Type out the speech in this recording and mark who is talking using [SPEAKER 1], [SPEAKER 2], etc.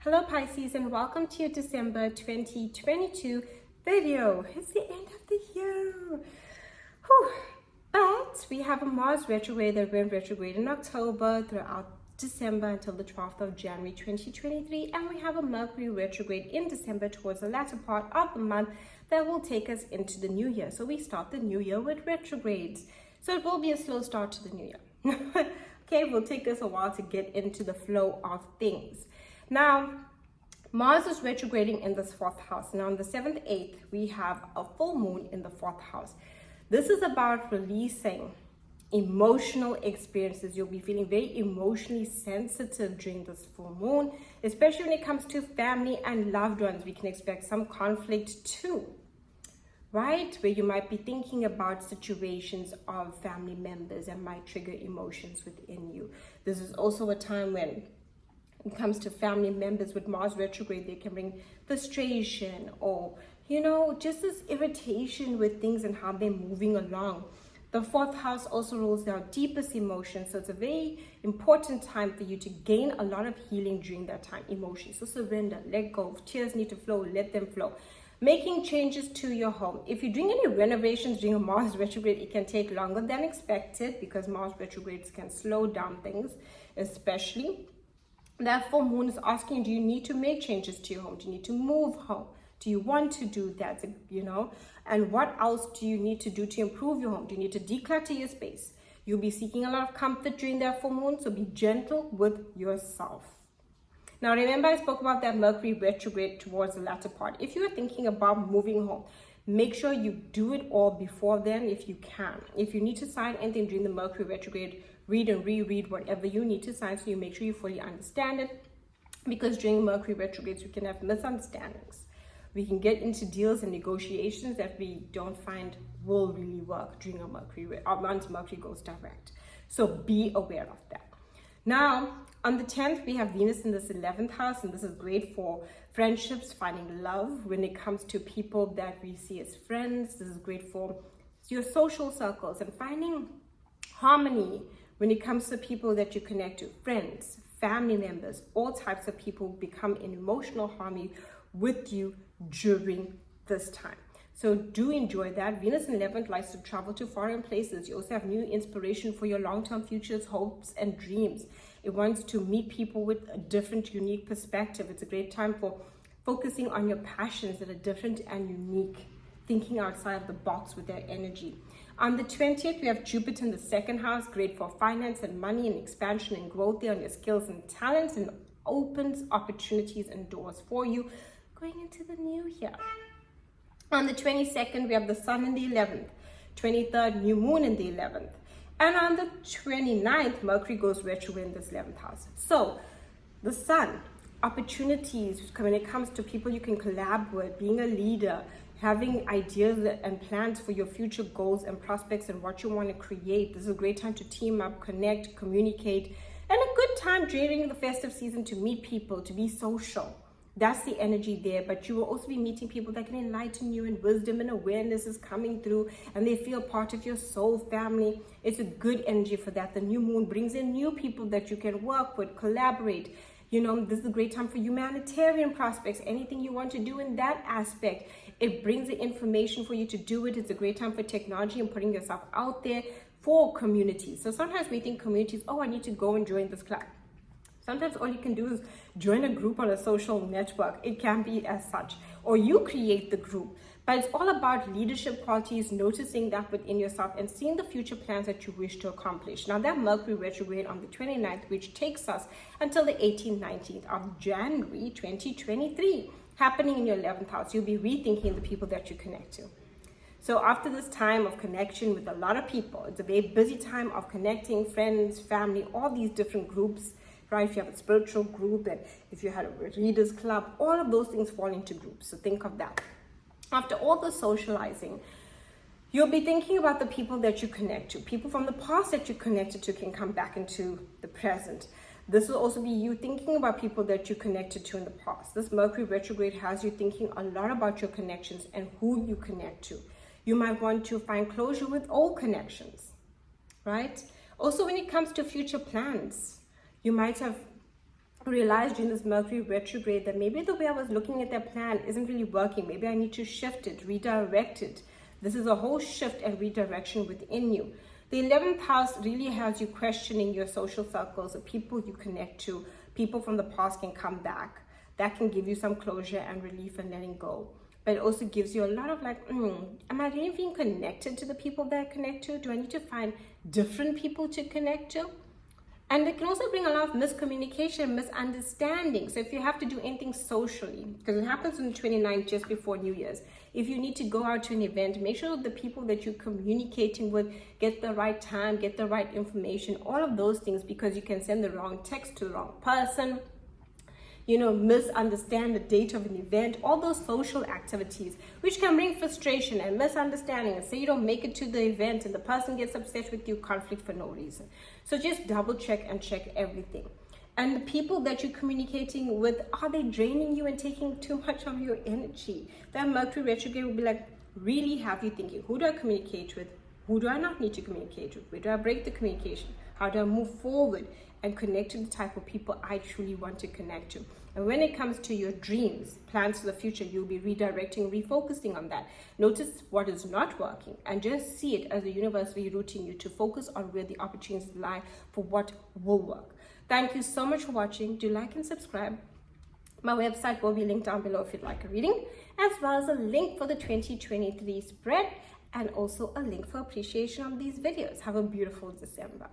[SPEAKER 1] Hello Pisces, and welcome to your December 2022 video. It's the end of the year. Whew. But we have a Mars retrograde that went retrograde in October throughout December until the 12th of January 2023, and we have a Mercury retrograde in December towards the latter part of the month that will take us into the new year. So we start the new year with retrogrades. So it will be a slow start to the new year. Okay, it will take us a while to get into the flow of things. Now, Mars is retrograding in this fourth house. Now, on the 7th, 8th, we have a full moon in the fourth house. This is about releasing emotional experiences. You'll be feeling very emotionally sensitive during this full moon, especially when it comes to family and loved ones. We can expect some conflict too, right? Where you might be thinking about situations of family members that might trigger emotions within you. This is also a time when it comes to family members with Mars retrograde, they can bring frustration or, just this irritation with things and how they're moving along. The fourth house also rules our deepest emotions. So it's a very important time for you to gain a lot of healing during that time. Emotions. So surrender, let go. If tears need to flow, let them flow. Making changes to your home. If you're doing any renovations during a Mars retrograde, it can take longer than expected because Mars retrogrades can slow down things, especially. That full moon is asking, do you need to make changes to your home? Do you need to move home? Do you want to do that? And what else do you need to do to improve your home? Do you need to declutter your space? You'll be seeking a lot of comfort during that full moon, so be gentle with yourself. Now, remember I spoke about that Mercury retrograde towards the latter part. If you are thinking about moving home, make sure you do it all before then if you can. If you need to sign anything during the Mercury retrograde, read and reread whatever you need to sign so you make sure you fully understand it. Because during Mercury retrogrades, we can have misunderstandings. We can get into deals and negotiations that we don't find will really work during once Mercury goes direct. So be aware of that. Now, on the 10th, we have Venus in this 11th house, and this is great for friendships, finding love. When it comes to people that we see as friends, this is great for your social circles and finding harmony when it comes to people that you connect to, friends, family members, all types of people become in emotional harmony with you during this time. So do enjoy that. Venus in 11th likes to travel to foreign places. You also have new inspiration for your long-term futures, hopes, and dreams. It wants to meet people with a different, unique perspective. It's a great time for focusing on your passions that are different and unique, thinking outside the box with their energy. On the 20th, we have Jupiter in the second house, great for finance and money and expansion and growth there on your skills and talents, and opens opportunities and doors for you going into the new year. On the 22nd, we have the Sun in the 11th, 23rd, new moon in the 11th. And on the 29th, Mercury goes retrograde in this 11th house. So the Sun, opportunities when it comes to people you can collab with, being a leader, having ideas and plans for your future goals and prospects and what you want to create. This is a great time to team up, connect, communicate, and a good time during the festive season to meet people, to be social. That's the energy there, but you will also be meeting people that can enlighten you, and wisdom and awareness is coming through, and they feel part of your soul family. It's a good energy for that. The new moon brings in new people that you can work with, collaborate. This is a great time for humanitarian prospects, anything you want to do in that aspect. It brings the information for you to do it. It's a great time for technology and putting yourself out there for communities. So sometimes we think communities, I need to go and join this club. Sometimes all you can do is join a group on a social network. It can be as such, or you create the group. But it's all about leadership qualities, noticing that within yourself and seeing the future plans that you wish to accomplish. Now that Mercury retrograde on the 29th, which takes us until the 18th, 19th of January 2023, happening in your 11th house, you'll be rethinking the people that you connect to. So after this time of connection with a lot of people, it's a very busy time of connecting friends, family, all these different groups, right? If you have a spiritual group and if you had a readers club, all of those things fall into groups. So think of that. After all the socializing, you'll be thinking about the people that you connect to. People from the past that you connected to can come back into the present. This will also be you thinking about people that you connected to in the past. This Mercury retrograde has you thinking a lot about your connections and who you connect to. You might want to find closure with old connections, right? Also, when it comes to future plans, you might have realized during this Mercury retrograde that maybe the way I was looking at that plan isn't really working. Maybe I need to shift it, redirect it. This is a whole shift and redirection within you. The 11th house really has you questioning your social circles, the people you connect to. People from the past can come back. That can give you some closure and relief and letting go. But it also gives you a lot of like, am I really being connected to the people that I connect to? Do I need to find different people to connect to? And it can also bring a lot of miscommunication, misunderstanding. So if you have to do anything socially, because it happens on the 29th, just before New Year's, if you need to go out to an event, make sure the people that you're communicating with get the right time, get the right information, all of those things, because you can send the wrong text to the wrong person, misunderstand the date of an event, all those social activities, which can bring frustration and misunderstanding. And say you don't make it to the event and the person gets upset with you, conflict for no reason. So just double check and check everything. And the people that you're communicating with, are they draining you and taking too much of your energy? That Mercury retrograde will be like, really have you thinking, who do I communicate with? Who do I not need to communicate with? Where do I break the communication? How do I move forward and connect to the type of people I truly want to connect to? And when it comes to your dreams, plans for the future, you'll be redirecting, refocusing on that. Notice what is not working and just see it as the universe rerouting you to focus on where the opportunities lie for what will work. Thank you so much for watching. Do like and subscribe. My website will be linked down below if you'd like a reading, as well as a link for the 2023 spread and also a link for appreciation of these videos. Have a beautiful December.